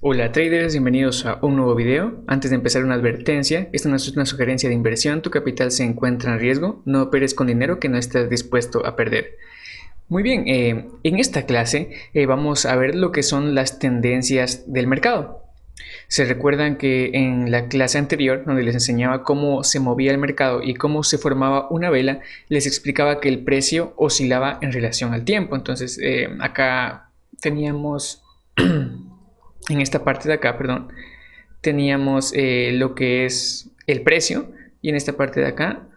Hola traders, bienvenidos a un nuevo video. Antes de empezar, una advertencia: esta no es una sugerencia de inversión, tu capital se encuentra en riesgo, no operes con dinero que no estés dispuesto a perder. Muy bien, en esta clase vamos a ver lo que son las tendencias del mercado. Se recuerdan que en la clase anterior, donde les enseñaba cómo se movía el mercado y cómo se formaba una vela, les explicaba que el precio oscilaba en relación al tiempo. Entonces acá teníamos en esta parte de acá, perdón, teníamos lo que es el precio, y en esta parte de acá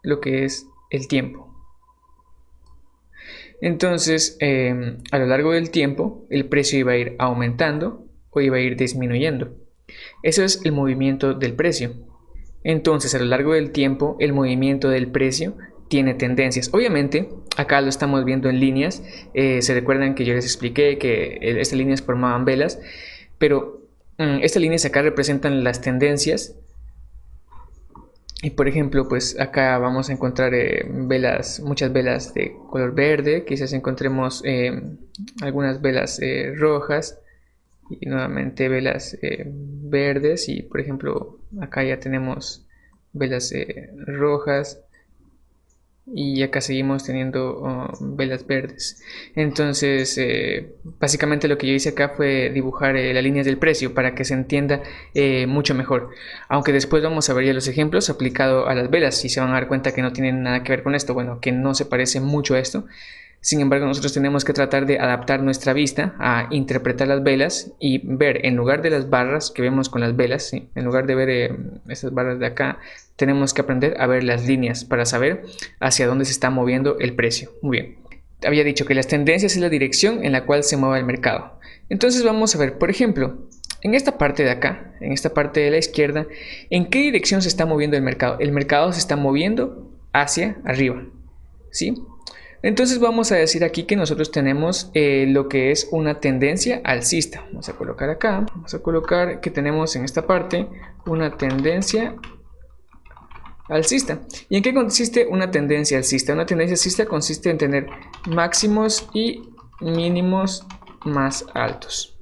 lo que es el tiempo. Entonces, a lo largo del tiempo, el precio iba a ir aumentando o iba a ir disminuyendo. Eso es el movimiento del precio. Entonces, a lo largo del tiempo, el movimiento del precio tiene tendencias. Obviamente, acá lo estamos viendo en líneas. Se recuerdan que yo les expliqué que estas líneas formaban velas, pero estas líneas acá representan las tendencias. Y por ejemplo, pues acá vamos a encontrar velas, muchas velas de color verde. Quizás encontremos algunas velas rojas y nuevamente velas verdes. Y por ejemplo, acá ya tenemos velas rojas y acá seguimos teniendo velas verdes. Entonces básicamente lo que yo hice acá fue dibujar las líneas del precio para que se entienda mucho mejor, aunque después vamos a ver ya los ejemplos aplicados a las velas y se van a dar cuenta que no tienen nada que ver con esto, bueno, que no se parece mucho a esto. Sin embargo, nosotros tenemos que tratar de adaptar nuestra vista a interpretar las velas y ver, en lugar de las barras que vemos con las velas, ¿sí? En lugar de ver estas barras de acá, tenemos que aprender a ver las líneas para saber hacia dónde se está moviendo el precio. Muy bien. Había dicho que las tendencias es la dirección en la cual se mueve el mercado. Entonces vamos a ver, por ejemplo, en esta parte de acá, en esta parte de la izquierda, ¿en qué dirección se está moviendo el mercado? El mercado se está moviendo hacia arriba, ¿sí? Entonces vamos a decir aquí que nosotros tenemos lo que es una tendencia alcista. Vamos a colocar acá, vamos a colocar que tenemos en esta parte una tendencia alcista. ¿Y en qué consiste una tendencia alcista? Una tendencia alcista consiste en tener máximos y mínimos más altos.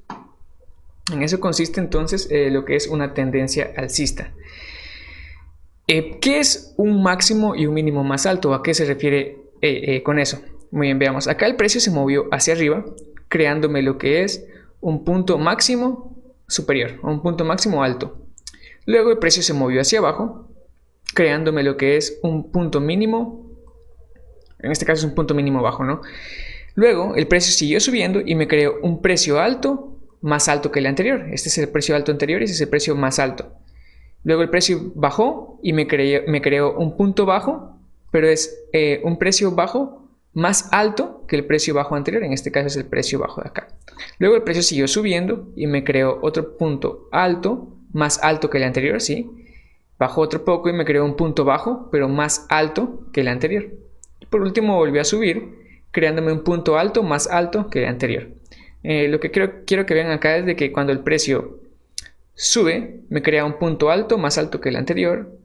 En eso consiste entonces lo que es una tendencia alcista. ¿Qué es un máximo y un mínimo más alto? ¿A qué se refiere con eso? Muy bien, veamos. Acá el precio se movió hacia arriba, creándome lo que es un punto máximo superior, un punto máximo alto. Luego el precio se movió hacia abajo, creándome lo que es un punto mínimo, en este caso es un punto mínimo bajo, ¿no? Luego el precio siguió subiendo y me creó un precio alto más alto que el anterior. Este es el precio alto anterior y este es el precio más alto. Luego el precio bajó y me creó un punto bajo, pero es un precio bajo más alto que el precio bajo anterior. En este caso es el precio bajo de acá. Luego el precio siguió subiendo y me creó otro punto alto, más alto que el anterior, ¿sí? Bajó otro poco y me creó un punto bajo, pero más alto que el anterior. Y por último volvió a subir, creándome un punto alto más alto que el anterior. Lo que quiero que vean acá es de que cuando el precio sube, me crea un punto alto más alto que el anterior.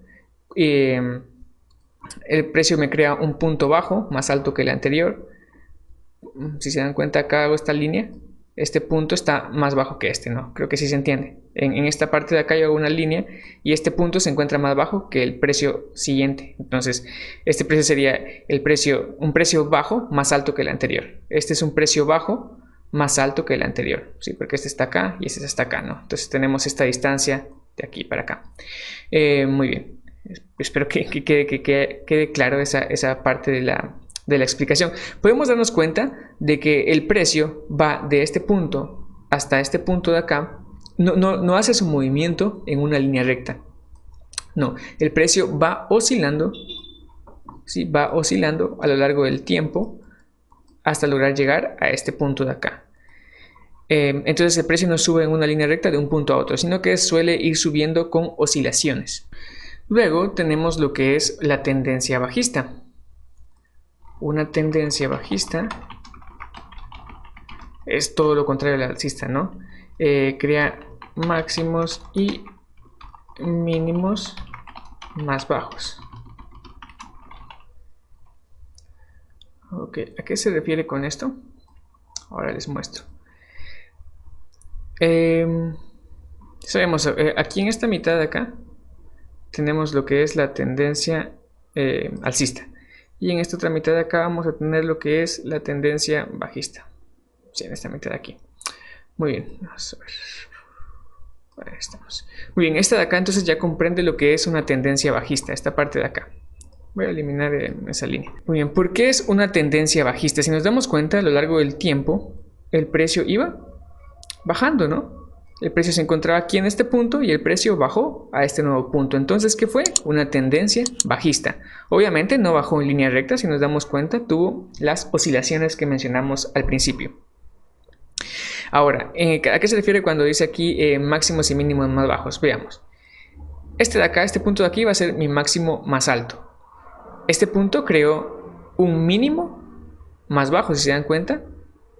El precio me crea un punto bajo más alto que el anterior. Si se dan cuenta, acá hago esta línea. Este punto está más bajo que este, ¿no? Creo que sí se entiende. En esta parte de acá yo hago una línea y este punto se encuentra más bajo que el precio siguiente. Entonces, este precio sería un precio bajo más alto que el anterior. Este es un precio bajo más alto que el anterior, ¿sí? Porque este está acá y este está acá, ¿no? Entonces tenemos esta distancia de aquí para acá. Muy bien. Espero que quede claro esa parte de la explicación. Podemos darnos cuenta de que el precio va de este punto hasta este punto de acá. No hace su movimiento en una línea recta. No, el precio va oscilando, ¿sí? Va oscilando a lo largo del tiempo hasta lograr llegar a este punto de acá. Entonces el precio no sube en una línea recta de un punto a otro, sino que suele ir subiendo con oscilaciones. Luego tenemos lo que es la tendencia bajista. Una tendencia bajista es todo lo contrario al alcista, ¿no? Crea máximos y mínimos más bajos. Ok, ¿a qué se refiere con esto? Ahora les muestro. Sabemos, aquí en esta mitad de acá tenemos lo que es la tendencia alcista. Y en esta otra mitad de acá vamos a tener lo que es la tendencia bajista. Sí, en esta mitad de aquí. Muy bien, vamos a ver. Ahí estamos. Muy bien, esta de acá entonces ya comprende lo que es una tendencia bajista, esta parte de acá. Voy a eliminar esa línea. Muy bien, ¿por qué es una tendencia bajista? Si nos damos cuenta, a lo largo del tiempo, el precio iba bajando, ¿no? El precio se encontraba aquí en este punto y el precio bajó a este nuevo punto. Entonces, ¿qué fue? Una tendencia bajista. Obviamente no bajó en línea recta, si nos damos cuenta, tuvo las oscilaciones que mencionamos al principio. Ahora, ¿a qué se refiere cuando dice aquí máximos y mínimos más bajos? Veamos. Este de acá, este punto de aquí va a ser mi máximo más alto. Este punto creó un mínimo más bajo, si se dan cuenta.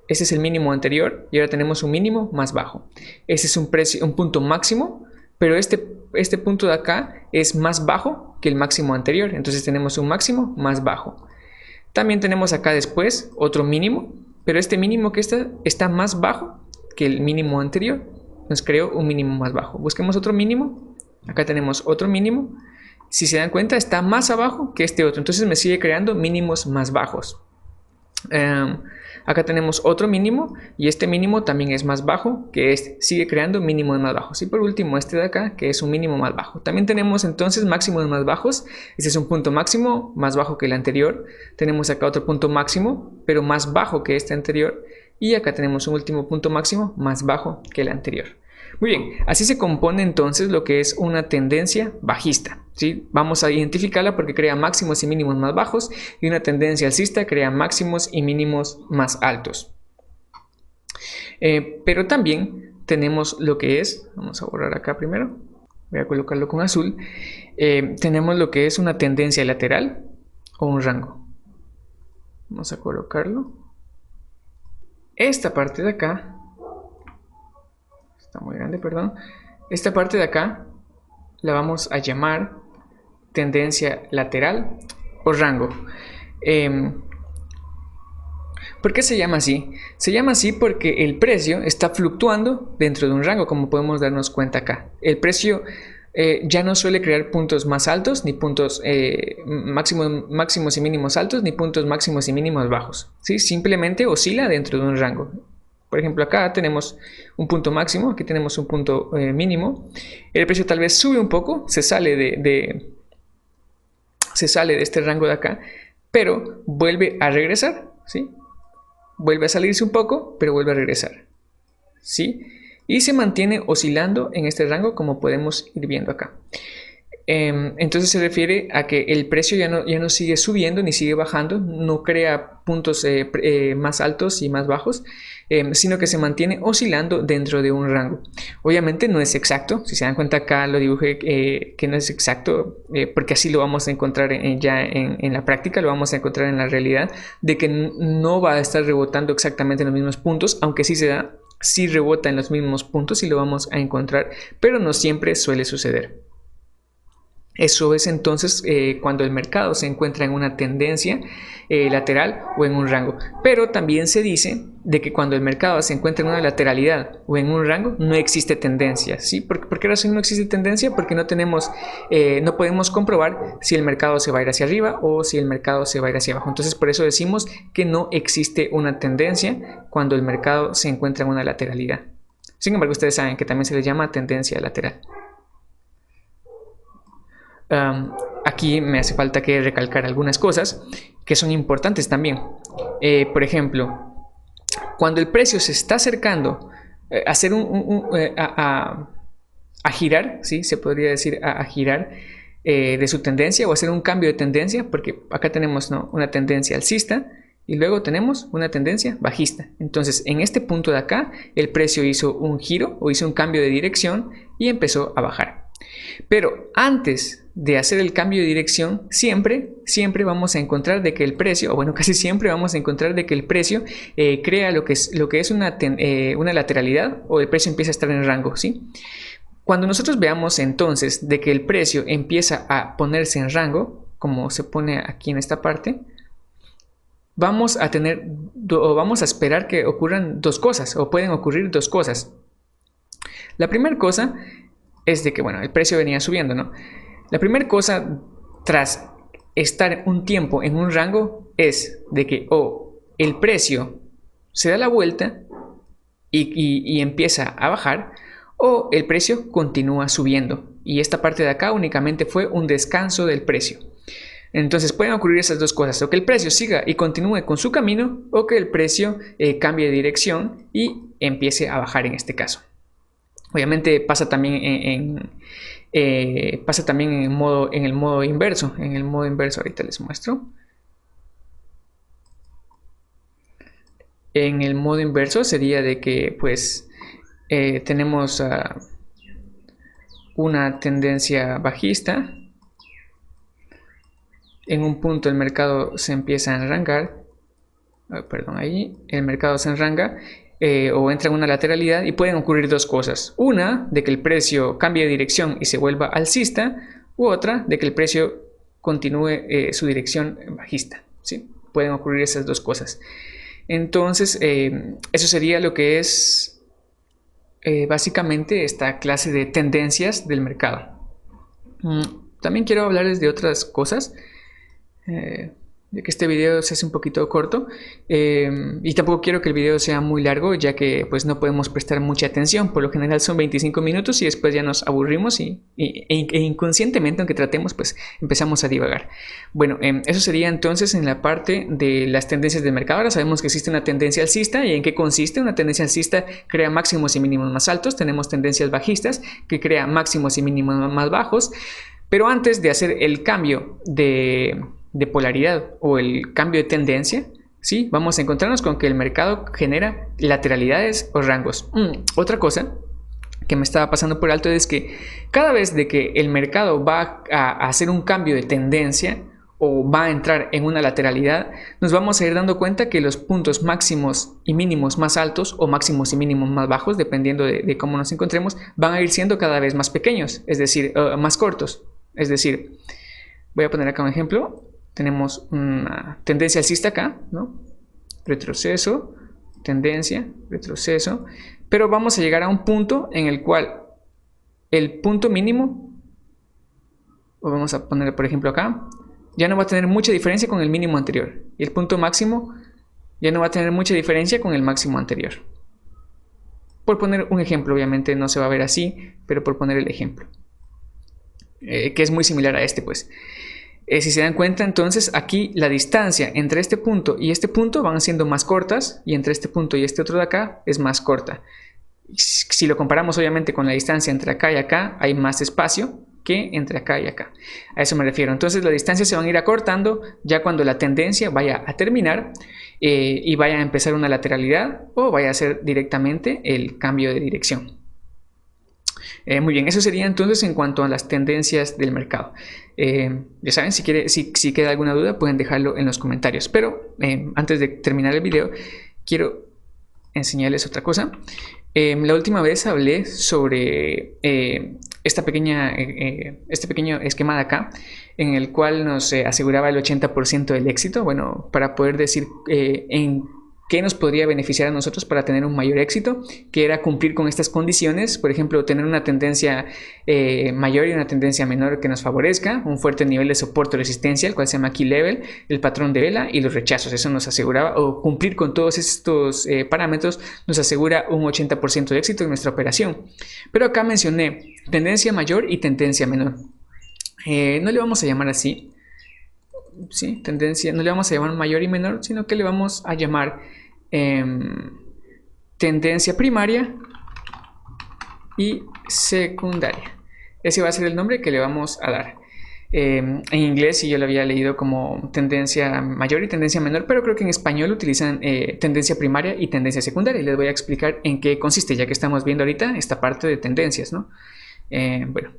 Ese es el mínimo anterior y ahora tenemos un mínimo más bajo. Ese es un punto máximo, pero este punto de acá es más bajo que el máximo anterior. Entonces tenemos un máximo más bajo. También tenemos acá después otro mínimo, pero este mínimo que está más bajo que el mínimo anterior. Nos creó un mínimo más bajo. Busquemos otro mínimo. Acá tenemos otro mínimo. Si se dan cuenta, está más abajo que este otro. Entonces me sigue creando mínimos más bajos. Acá tenemos otro mínimo y este mínimo también es más bajo que este, sigue creando mínimos más bajos. Y por último este de acá, que es un mínimo más bajo. También tenemos entonces máximos más bajos. Este es un punto máximo más bajo que el anterior. Tenemos acá otro punto máximo, pero más bajo que este anterior. Y acá tenemos un último punto máximo más bajo que el anterior. Muy bien, así se compone entonces lo que es una tendencia bajista, ¿sí? Vamos a identificarla porque crea máximos y mínimos más bajos y una tendencia alcista crea máximos y mínimos más altos. Pero también tenemos lo que es, vamos a borrar acá primero, voy a colocarlo con azul, tenemos lo que es una tendencia lateral o un rango. Vamos a colocarlo. Esta parte de acá está muy grande, perdón. Esta parte de acá la vamos a llamar tendencia lateral o rango. ¿Por qué se llama así? Se llama así porque el precio está fluctuando dentro de un rango, como podemos darnos cuenta acá. El precio ya no suele crear puntos más altos, ni puntos máximos y mínimos altos, ni puntos máximos y mínimos bajos, ¿sí? Simplemente oscila dentro de un rango. Por ejemplo, acá tenemos un punto máximo, aquí tenemos un punto mínimo. El precio tal vez sube un poco, se sale de este rango de acá, pero vuelve a regresar, ¿sí? Vuelve a salirse un poco, pero vuelve a regresar, ¿sí? Y se mantiene oscilando en este rango, como podemos ir viendo acá. Entonces se refiere a que el precio ya no sigue subiendo ni sigue bajando, no crea puntos más altos y más bajos, sino que se mantiene oscilando dentro de un rango. Obviamente no es exacto, si se dan cuenta acá lo dibujé que no es exacto, porque así lo vamos a encontrar ya en la práctica, lo vamos a encontrar en la realidad, de que no va a estar rebotando exactamente en los mismos puntos, aunque sí se da, sí rebota en los mismos puntos y lo vamos a encontrar, pero no siempre suele suceder. Eso es entonces cuando el mercado se encuentra en una tendencia lateral o en un rango. Pero también se dice de que cuando el mercado se encuentra en una lateralidad o en un rango no existe tendencia, ¿sí? ¿Por qué razón no existe tendencia? Porque no podemos comprobar si el mercado se va a ir hacia arriba o si el mercado se va a ir hacia abajo. Entonces por eso decimos que no existe una tendencia cuando el mercado se encuentra en una lateralidad. Sin embargo, ustedes saben que también se le llama tendencia lateral. Aquí me hace falta que recalcar algunas cosas que son importantes también. Por ejemplo, cuando el precio se está acercando a girar, ¿sí? Se podría decir a girar de su tendencia o hacer un cambio de tendencia, porque acá tenemos, ¿no?, una tendencia alcista y luego tenemos una tendencia bajista. Entonces en este punto de acá el precio hizo un giro o hizo un cambio de dirección y empezó a bajar. Pero antes de hacer el cambio de dirección, siempre vamos a encontrar de que el precio, o bueno, casi siempre vamos a encontrar de que el precio crea lo que es una lateralidad, o el precio empieza a estar en rango, ¿sí? Cuando nosotros veamos entonces de que el precio empieza a ponerse en rango, como se pone aquí en esta parte, vamos a esperar que ocurran dos cosas, o pueden ocurrir dos cosas. La primera cosa es de que, bueno, el precio venía subiendo, ¿no? La primera cosa tras estar un tiempo en un rango es de que el precio se da la vuelta y empieza a bajar, o el precio continúa subiendo. Y esta parte de acá únicamente fue un descanso del precio. Entonces pueden ocurrir esas dos cosas, o que el precio siga y continúe con su camino, o que el precio cambie de dirección y empiece a bajar en este caso. Obviamente pasa también en el modo inverso. En el modo inverso ahorita les muestro. En el modo inverso sería de que pues tenemos una tendencia bajista. En un punto el mercado se empieza a enrangar, ahí el mercado se enranga o entra en una lateralidad, y pueden ocurrir dos cosas: una, de que el precio cambie de dirección y se vuelva alcista, u otra, de que el precio continúe su dirección bajista, ¿sí? Pueden ocurrir esas dos cosas. Entonces eso sería lo que es básicamente esta clase de tendencias del mercado. También quiero hablarles de otras cosas, de que este video se hace un poquito corto, y tampoco quiero que el video sea muy largo, ya que pues no podemos prestar mucha atención. Por lo general son 25 minutos y después ya nos aburrimos e inconscientemente, aunque tratemos, pues empezamos a divagar. Bueno, eso sería entonces en la parte de las tendencias del mercado. Ahora sabemos que existe una tendencia alcista. ¿Y en qué consiste? Una tendencia alcista crea máximos y mínimos más altos. Tenemos tendencias bajistas que crea máximos y mínimos más bajos. Pero antes de hacer el cambio de polaridad o el cambio de tendencia, ¿sí?, vamos a encontrarnos con que el mercado genera lateralidades o rangos. Otra cosa que me estaba pasando por alto es que cada vez de que el mercado va a hacer un cambio de tendencia o va a entrar en una lateralidad, nos vamos a ir dando cuenta que los puntos máximos y mínimos más altos o máximos y mínimos más bajos, dependiendo de cómo nos encontremos, van a ir siendo cada vez más pequeños, es decir, más cortos. Es decir, voy a poner acá un ejemplo. Tenemos una tendencia alcista acá, ¿no? Retroceso, tendencia, retroceso. Pero vamos a llegar a un punto en el cual el punto mínimo, o vamos a poner por ejemplo acá, ya no va a tener mucha diferencia con el mínimo anterior. Y el punto máximo ya no va a tener mucha diferencia con el máximo anterior. Por poner un ejemplo, obviamente no se va a ver así, pero por poner el ejemplo, que es muy similar a este, pues. Si se dan cuenta, entonces aquí la distancia entre este punto y este punto van siendo más cortas, y entre este punto y este otro de acá es más corta. Si lo comparamos obviamente con la distancia entre acá y acá, hay más espacio que entre acá y acá. A eso me refiero. Entonces las distancias se van a ir acortando ya cuando la tendencia vaya a terminar y vaya a empezar una lateralidad o vaya a ser directamente el cambio de dirección. Muy bien, eso sería entonces en cuanto a las tendencias del mercado. Ya saben, si queda alguna duda pueden dejarlo en los comentarios. Pero antes de terminar el video, quiero enseñarles otra cosa. La última vez hablé sobre este pequeño esquema de acá, en el cual nos aseguraba el 80% del éxito. Bueno, para poder decir en qué nos podría beneficiar a nosotros para tener un mayor éxito, que era cumplir con estas condiciones. Por ejemplo, tener una tendencia mayor y una tendencia menor que nos favorezca, un fuerte nivel de soporte o resistencia, el cual se llama key level, el patrón de vela y los rechazos. Eso nos aseguraba, o cumplir con todos estos parámetros nos asegura un 80% de éxito en nuestra operación. Pero acá mencioné tendencia mayor y tendencia menor. No le vamos a llamar así. Sí, tendencia, no le vamos a llamar mayor y menor, sino que le vamos a llamar tendencia primaria y secundaria. Ese va a ser el nombre que le vamos a dar. En inglés sí yo lo había leído como tendencia mayor y tendencia menor, pero creo que en español utilizan tendencia primaria y tendencia secundaria, y les voy a explicar en qué consiste, ya que estamos viendo ahorita esta parte de tendencias, ¿no? Bueno,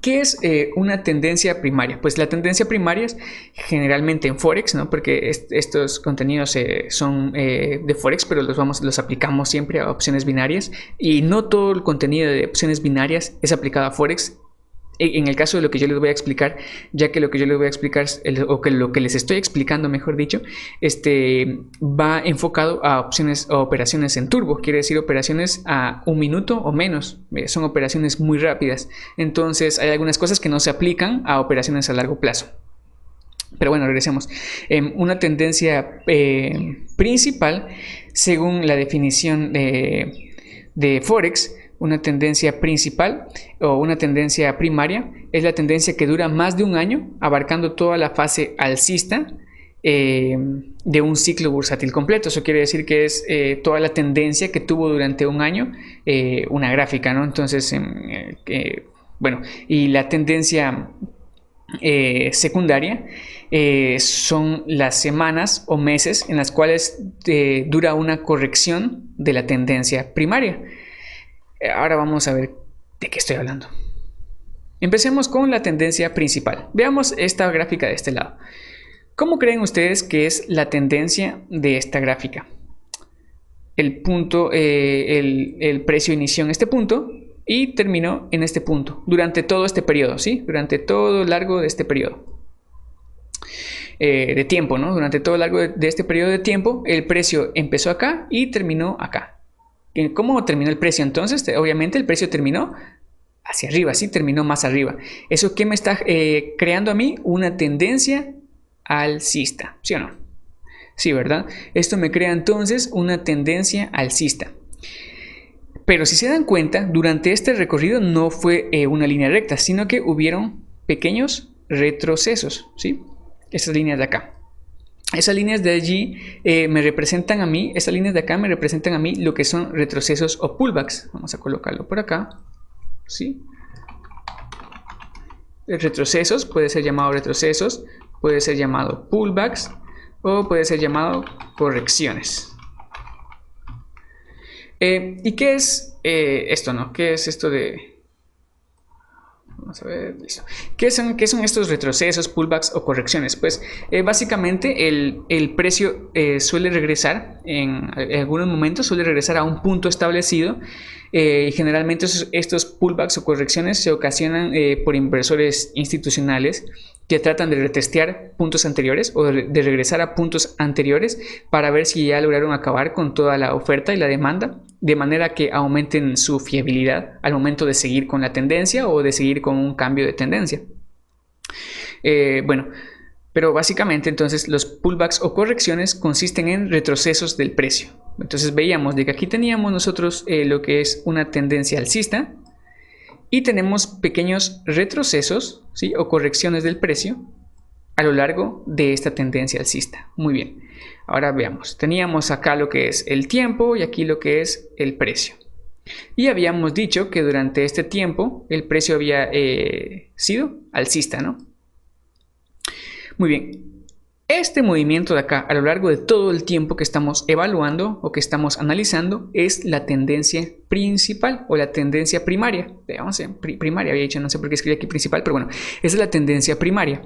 ¿qué es una tendencia primaria? Pues la tendencia primaria es generalmente en Forex, ¿no? Porque estos contenidos son de Forex, pero los aplicamos siempre a opciones binarias, y no todo el contenido de opciones binarias es aplicado a Forex en el caso de lo que yo les voy a explicar, ya que lo que yo les voy a explicar, o que lo que les estoy explicando, mejor dicho, va enfocado a operaciones en turbo, quiere decir operaciones a 1 minuto o menos, son operaciones muy rápidas. Entonces hay algunas cosas que no se aplican a operaciones a largo plazo. Pero bueno, regresemos. Una tendencia principal, según la definición de Forex, una tendencia principal o una tendencia primaria es la tendencia que dura más de un año, abarcando toda la fase alcista de un ciclo bursátil completo. Eso quiere decir que es toda la tendencia que tuvo durante un año una gráfica, ¿no? Entonces, bueno, y la tendencia secundaria son las semanas o meses en las cuales dura una corrección de la tendencia primaria. Ahora vamos a ver de qué estoy hablando. Empecemos con la tendencia principal. Veamos esta gráfica de este lado. ¿Cómo creen ustedes que es la tendencia de esta gráfica? El punto, el precio inició en este punto y terminó en este punto durante todo este periodo, ¿sí? Durante todo el largo de este periodo de tiempo, ¿no? Durante todo el largo de este periodo de tiempo, el precio empezó acá y terminó acá. ¿Cómo terminó el precio entonces? Obviamente el precio terminó hacia arriba, ¿sí? Terminó más arriba. ¿Eso qué me está creando a mí? Una tendencia alcista, ¿sí o no? Sí, ¿verdad? Esto me crea entonces una tendencia alcista. Pero si se dan cuenta, durante este recorrido no fue una línea recta, sino que hubieron pequeños retrocesos, ¿sí? Estas líneas de acá. Esas líneas de allí me representan a mí, estas líneas de acá me representan a mí lo que son retrocesos o pullbacks. Vamos a colocarlo por acá, ¿sí? Retrocesos, puede ser llamado retrocesos, puede ser llamado pullbacks o puede ser llamado correcciones. ¿Y qué es esto, no? ¿Qué es esto de...? Vamos a ver, listo. ¿Qué son estos retrocesos, pullbacks o correcciones? Pues básicamente el precio suele regresar, en algunos momentos suele regresar a un punto establecido. Y generalmente estos pullbacks o correcciones se ocasionan por inversores institucionales que tratan de retestear puntos anteriores o de regresar a puntos anteriores para ver si ya lograron acabar con toda la oferta y la demanda, de manera que aumenten su fiabilidad al momento de seguir con la tendencia o de seguir con un cambio de tendencia. Bueno, pero básicamente entonces los pullbacks o correcciones consisten en retrocesos del precio. Entonces veíamos de que aquí teníamos nosotros lo que es una tendencia alcista y tenemos pequeños retrocesos, ¿sí? O correcciones del precio a lo largo de esta tendencia alcista. Muy bien, ahora veamos, teníamos acá lo que es el tiempo y aquí lo que es el precio. Y habíamos dicho que durante este tiempo el precio había sido alcista, ¿no? Muy bien. Este movimiento de acá a lo largo de todo el tiempo que estamos evaluando o que estamos analizando es la tendencia principal o la tendencia primaria. Veamos, primaria había dicho, no sé por qué escribí aquí principal, pero bueno, esa es la tendencia primaria.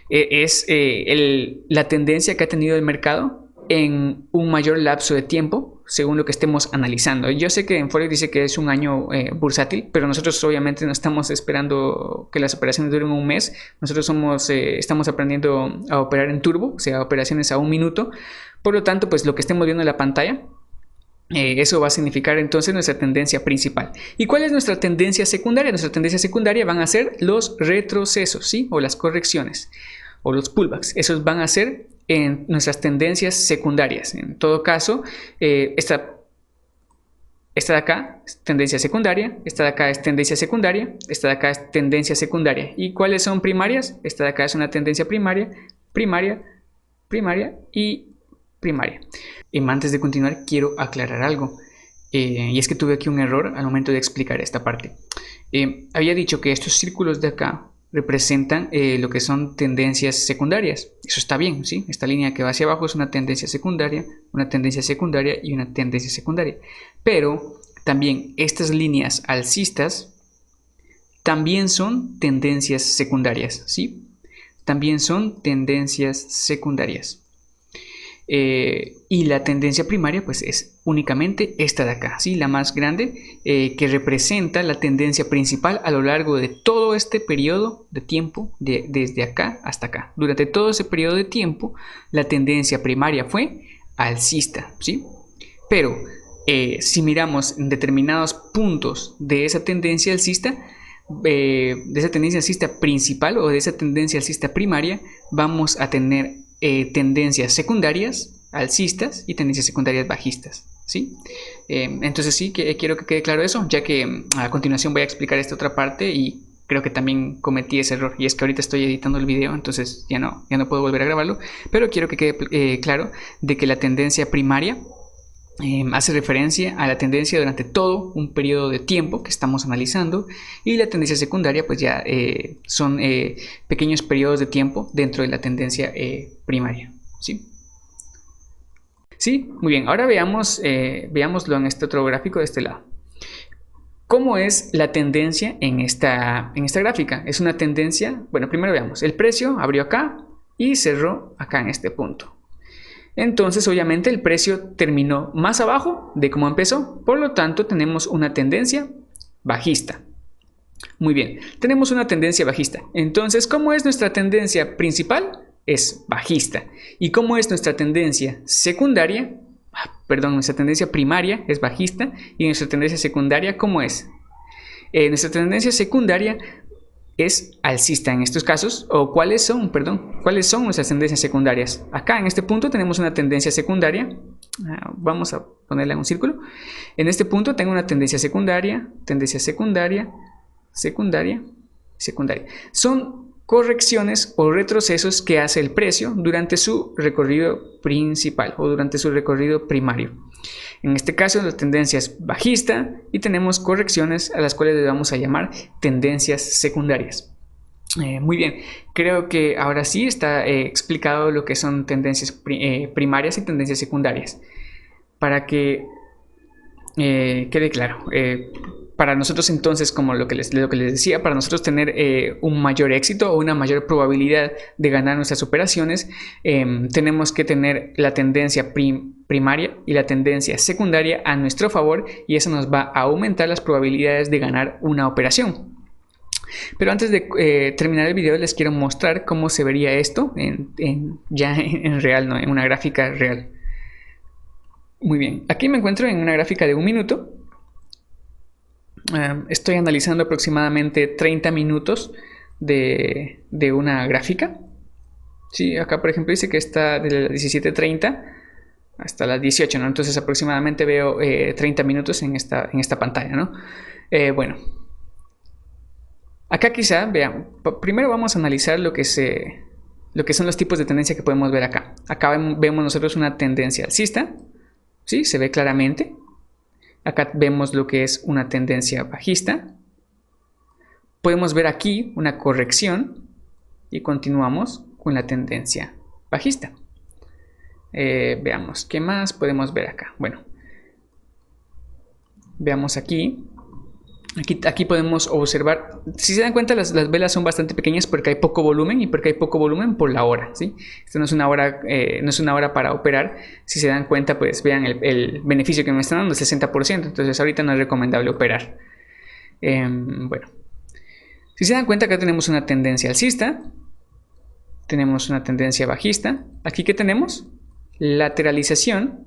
Es la tendencia que ha tenido el mercado en un mayor lapso de tiempo según lo que estemos analizando. Yo sé que en Forex dice que es un año bursátil, pero nosotros obviamente no estamos esperando que las operaciones duren un mes. Nosotros estamos aprendiendo a operar en turbo, o sea, operaciones a 1 minuto. Por lo tanto, pues lo que estemos viendo en la pantalla, eso va a significar entonces nuestra tendencia principal. ¿Y cuál es nuestra tendencia secundaria? Nuestra tendencia secundaria van a ser los retrocesos, ¿sí? O las correcciones o los pullbacks. Esos van a ser en nuestras tendencias secundarias. En todo caso, esta de acá es tendencia secundaria, esta de acá es tendencia secundaria, esta de acá es tendencia secundaria. ¿Y cuáles son primarias? Esta de acá es una tendencia primaria, primaria, primaria y primaria. Antes de continuar, quiero aclarar algo. Y es que tuve aquí un error al momento de explicar esta parte. Había dicho que estos círculos de acá representan lo que son tendencias secundarias. Eso está bien, ¿sí? Esta línea que va hacia abajo es una tendencia secundaria y una tendencia secundaria. Pero también estas líneas alcistas también son tendencias secundarias, ¿sí? También son tendencias secundarias. y la tendencia primaria pues es únicamente esta de acá, ¿sí? La más grande, que representa la tendencia principal a lo largo de todo este periodo de tiempo, desde acá hasta acá. Durante todo ese periodo de tiempo la tendencia primaria fue alcista, ¿sí? Pero si miramos en determinados puntos de esa tendencia alcista, principal o de esa tendencia alcista primaria, vamos a tener tendencias secundarias alcistas y tendencias secundarias bajistas, ¿sí? Entonces sí, que quiero que quede claro eso, ya que a continuación voy a explicar esta otra parte y creo que también cometí ese error, y es que ahorita estoy editando el video, entonces ya no puedo volver a grabarlo, pero quiero que quede claro de que la tendencia primaria hace referencia a la tendencia durante todo un periodo de tiempo que estamos analizando, y la tendencia secundaria pues ya son pequeños periodos de tiempo dentro de la tendencia primaria, ¿sí? Sí, muy bien, ahora veámoslo en este otro gráfico de este lado. ¿Cómo es la tendencia en esta gráfica? Es una tendencia, bueno, primero veamos, el precio abrió acá y cerró acá en este punto. Entonces obviamente el precio terminó más abajo de cómo empezó, por lo tanto tenemos una tendencia bajista. Muy bien, tenemos una tendencia bajista. Entonces, ¿cómo es nuestra tendencia principal? Es bajista. ¿Y cómo es nuestra tendencia secundaria? Perdón, nuestra tendencia primaria es bajista, y nuestra tendencia secundaria, ¿cómo es? Nuestra tendencia secundaria es alcista en estos casos. ¿O cuáles son nuestras tendencias secundarias? Acá en este punto tenemos una tendencia secundaria, vamos a ponerla en un círculo. En este punto tengo una tendencia secundaria, secundaria. Son correcciones o retrocesos que hace el precio durante su recorrido principal o durante su recorrido primario. En este caso la tendencia es bajista y tenemos correcciones a las cuales le vamos a llamar tendencias secundarias. Muy bien, creo que ahora sí está explicado lo que son tendencias primarias y tendencias secundarias. Para que quede claro, para nosotros entonces, como lo que les decía, para nosotros tener un mayor éxito o una mayor probabilidad de ganar nuestras operaciones, tenemos que tener la tendencia primaria y la tendencia secundaria a nuestro favor, y eso nos va a aumentar las probabilidades de ganar una operación. Pero antes de terminar el video, les quiero mostrar cómo se vería esto ya en real, ¿no? En una gráfica real. Muy bien, aquí me encuentro en una gráfica de 1 minuto. Estoy analizando aproximadamente 30 minutos de una gráfica. Sí, acá por ejemplo dice que está de las 17:30 hasta las 18, ¿no? Entonces aproximadamente veo 30 minutos en esta pantalla, ¿no? Bueno, acá quizá, vean, primero vamos a analizar lo que son los tipos de tendencia que podemos ver acá. Acá vemos nosotros una tendencia alcista, ¿sí? Se ve claramente. Acá vemos lo que es una tendencia bajista. Podemos ver aquí una corrección y continuamos con la tendencia bajista. Veamos qué más podemos ver acá. Bueno, veamos aquí. Aquí podemos observar, si se dan cuenta, las velas son bastante pequeñas porque hay poco volumen, y porque hay poco volumen por la hora, ¿sí? Esto no es una hora para operar. Si se dan cuenta, pues vean el beneficio que me están dando, el 60%. Entonces ahorita no es recomendable operar. Bueno, si se dan cuenta, acá tenemos una tendencia alcista, tenemos una tendencia bajista. Aquí, ¿qué tenemos? Lateralización.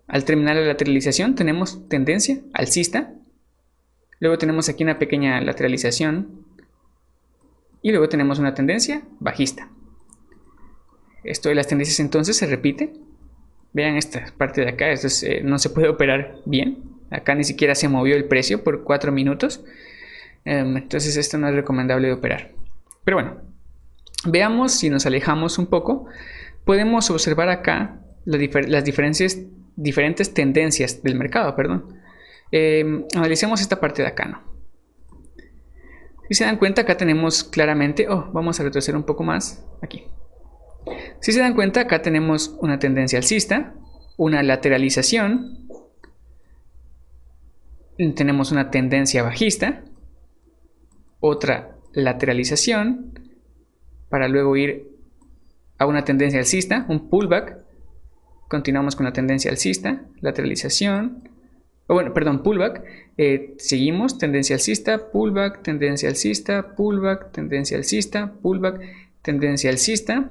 Al terminar la lateralización tenemos tendencia alcista. Luego tenemos aquí una pequeña lateralización y luego tenemos una tendencia bajista. Esto de las tendencias entonces se repite. Vean esta parte de acá, esto no se puede operar bien. Acá ni siquiera se movió el precio por 4 minutos. Entonces esto no es recomendable de operar. Pero bueno, veamos, si nos alejamos un poco, podemos observar acá las diferentes tendencias del mercado, perdón. Analicemos esta parte de acá, ¿no? Si se dan cuenta, acá tenemos claramente, vamos a retroceder un poco más aquí. Si se dan cuenta, acá tenemos una tendencia alcista, una lateralización, tenemos una tendencia bajista, otra lateralización, para luego ir a una tendencia alcista, un pullback, continuamos con la tendencia alcista, lateralización, pullback, seguimos, tendencia alcista, pullback, tendencia alcista, pullback, tendencia alcista, pullback, tendencia alcista.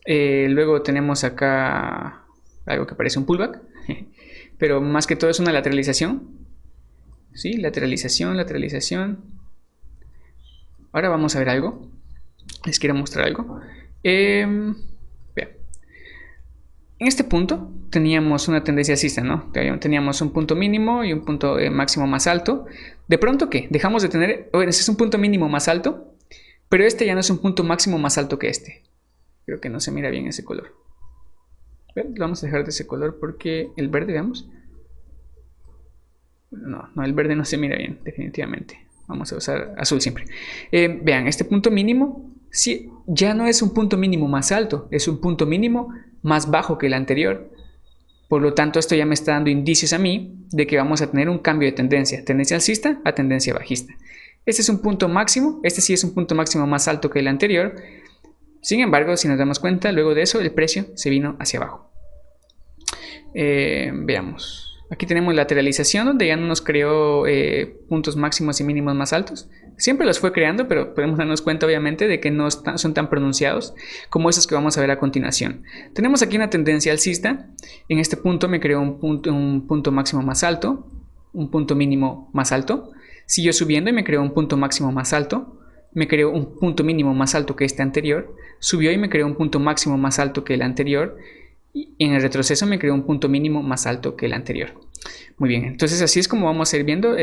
Luego tenemos acá algo que parece un pullback, pero más que todo es una lateralización. ¿Sí? Lateralización, lateralización. Ahora vamos a ver algo. Les quiero mostrar algo. Vean. En este punto teníamos una tendencia alcista, ¿no? Teníamos un punto mínimo y un punto máximo más alto. De pronto, ¿qué? Dejamos de tener... Bueno, ese es un punto mínimo más alto, pero este ya no es un punto máximo más alto que este. Creo que no se mira bien ese color. Lo vamos a dejar de ese color porque el verde, veamos. No, el verde no se mira bien, definitivamente. Vamos a usar azul siempre. Vean, este punto mínimo sí, ya no es un punto mínimo más alto, es un punto mínimo más bajo que el anterior. Por lo tanto, esto ya me está dando indicios a mí de que vamos a tener un cambio de tendencia alcista a tendencia bajista. Este es un punto máximo, este sí es un punto máximo más alto que el anterior. Sin embargo, si nos damos cuenta, luego de eso el precio se vino hacia abajo. Veamos. Aquí tenemos lateralización, donde ya no nos creó puntos máximos y mínimos más altos. Siempre los fue creando, pero podemos darnos cuenta obviamente de que no son tan pronunciados como esos que vamos a ver a continuación. Tenemos aquí una tendencia alcista. En este punto me creó un punto máximo más alto, un punto mínimo más alto. Siguió subiendo y me creó un punto máximo más alto. Me creó un punto mínimo más alto que este anterior. Subió y me creó un punto máximo más alto que el anterior. Y en el retroceso me creó un punto mínimo más alto que el anterior. Muy bien, entonces así es como vamos a ir viendo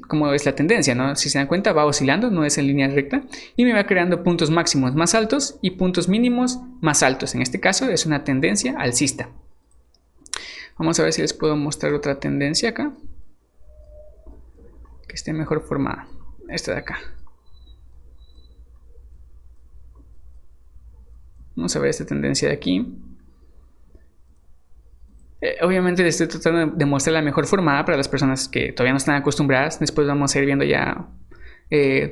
cómo es la tendencia, ¿no? Si se dan cuenta, va oscilando, no es en línea recta y me va creando puntos máximos más altos y puntos mínimos más altos. En este caso es una tendencia alcista. Vamos a ver si les puedo mostrar otra tendencia acá que esté mejor formada. Esta de acá. Vamos a ver esta tendencia de aquí. Obviamente les estoy tratando de mostrar la mejor formada para las personas que todavía no están acostumbradas. Después vamos a ir viendo ya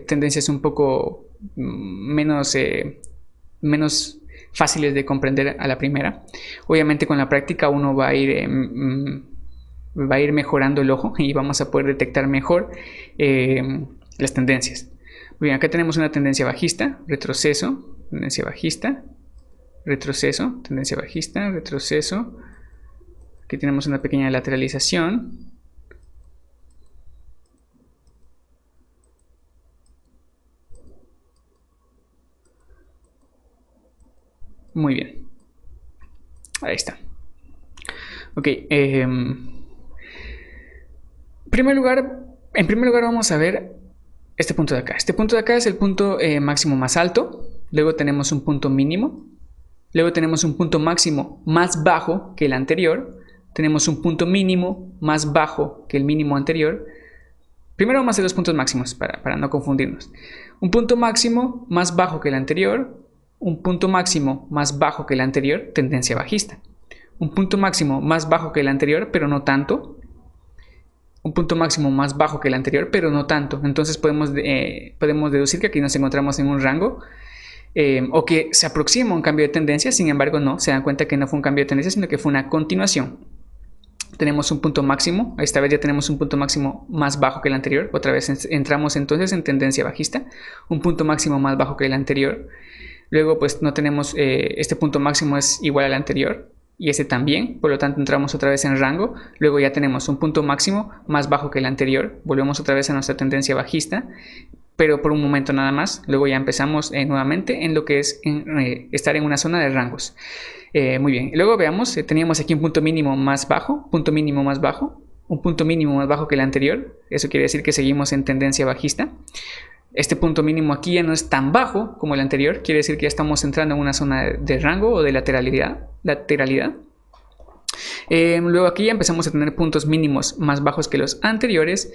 tendencias un poco menos fáciles de comprender a la primera. Obviamente con la práctica uno va a ir mejorando el ojo y vamos a poder detectar mejor las tendencias. Muy bien, acá tenemos una tendencia bajista, retroceso, tendencia bajista, retroceso, tendencia bajista, retroceso. Aquí tenemos una pequeña lateralización. Muy bien. Ahí está. Ok. En primer lugar vamos a ver este punto de acá. Este punto de acá es el punto máximo más alto. Luego tenemos un punto mínimo. Luego tenemos un punto máximo más bajo que el anterior. Tenemos un punto mínimo más bajo que el mínimo anterior. Primero vamos a hacer los puntos máximos para no confundirnos. Un punto máximo más bajo que el anterior. Un punto máximo más bajo que el anterior, tendencia bajista. Un punto máximo más bajo que el anterior, pero no tanto. Un punto máximo más bajo que el anterior, pero no tanto. Entonces podemos deducir que aquí nos encontramos en un rango o que se aproxima a un cambio de tendencia. Sin embargo, no, se dan cuenta que no fue un cambio de tendencia, sino que fue una continuación. Tenemos un punto máximo, esta vez ya tenemos un punto máximo más bajo que el anterior. Otra vez entramos entonces en tendencia bajista. Un punto máximo más bajo que el anterior. Luego pues no tenemos, este punto máximo es igual al anterior y este también, por lo tanto entramos otra vez en rango. Luego ya tenemos un punto máximo más bajo que el anterior, volvemos otra vez a nuestra tendencia bajista, pero por un momento nada más. Luego ya empezamos nuevamente en lo que es estar en una zona de rangos. Muy bien, luego veamos, teníamos aquí un punto mínimo más bajo, un punto mínimo más bajo que el anterior. Eso quiere decir que seguimos en tendencia bajista. Este punto mínimo aquí ya no es tan bajo como el anterior, quiere decir que ya estamos entrando en una zona de rango o de lateralidad. Luego aquí ya empezamos a tener puntos mínimos más bajos que los anteriores,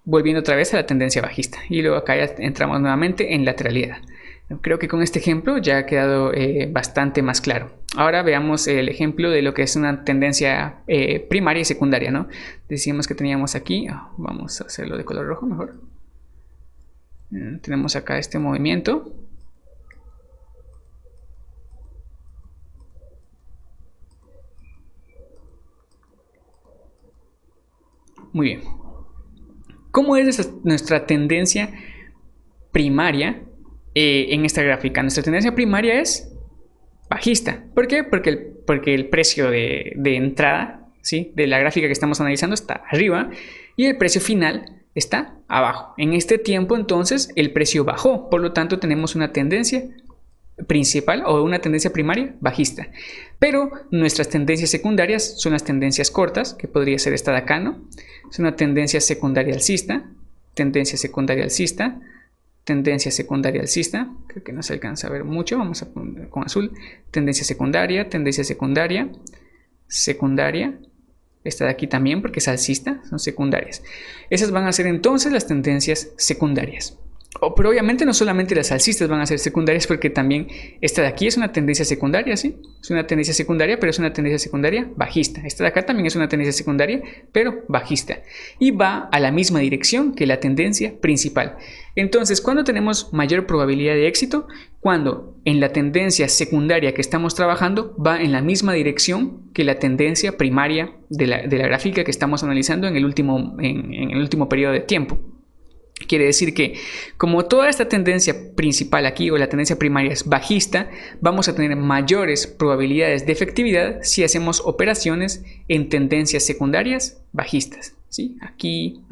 volviendo otra vez a la tendencia bajista. Y luego acá ya entramos nuevamente en lateralidad. Creo que con este ejemplo ya ha quedado bastante más claro. Ahora veamos el ejemplo de lo que es una tendencia primaria y secundaria, ¿no? Decíamos que teníamos aquí, vamos a hacerlo de color rojo mejor. Tenemos acá este movimiento. Muy bien. ¿Cómo es nuestra tendencia primaria en esta gráfica? Nuestra tendencia primaria es bajista. ¿Por qué? Porque el precio de entrada, ¿sí?, de la gráfica que estamos analizando está arriba y el precio final está abajo. En este tiempo, entonces, el precio bajó. Por lo tanto, tenemos una tendencia principal o una tendencia primaria bajista. Pero nuestras tendencias secundarias son las tendencias cortas, que podría ser esta de acá, ¿no? Es una tendencia secundaria alcista, tendencia secundaria alcista, tendencia secundaria alcista. Creo que no se alcanza a ver mucho, vamos a poner con azul. Tendencia secundaria, secundaria. Esta de aquí también, porque es alcista, son secundarias. Esas van a ser entonces las tendencias secundarias. Pero obviamente no solamente las alcistas van a ser secundarias, porque también esta de aquí es una tendencia secundaria, ¿sí? Es una tendencia secundaria, pero es una tendencia secundaria bajista. Esta de acá también es una tendencia secundaria, pero bajista. Y va a la misma dirección que la tendencia principal. Entonces, ¿cuándo tenemos mayor probabilidad de éxito? Cuando en la tendencia secundaria que estamos trabajando va en la misma dirección que la tendencia primaria de la gráfica que estamos analizando en el último periodo de tiempo. Quiere decir que como toda esta tendencia principal aquí o la tendencia primaria es bajista, vamos a tener mayores probabilidades de efectividad si hacemos operaciones en tendencias secundarias bajistas, ¿sí? Aquí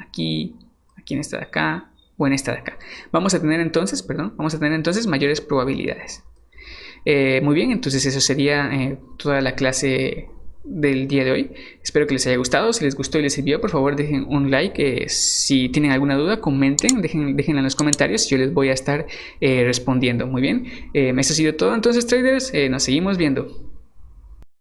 en esta de acá o en esta de acá. Vamos a tener entonces mayores probabilidades. Muy bien, entonces eso sería toda la clase del día de hoy. Espero que les haya gustado. Si les gustó y les sirvió, por favor dejen un like. Si tienen alguna duda, comenten, déjenla en los comentarios. Yo les voy a estar respondiendo. Muy bien, eso ha sido todo entonces, traders. Nos seguimos viendo.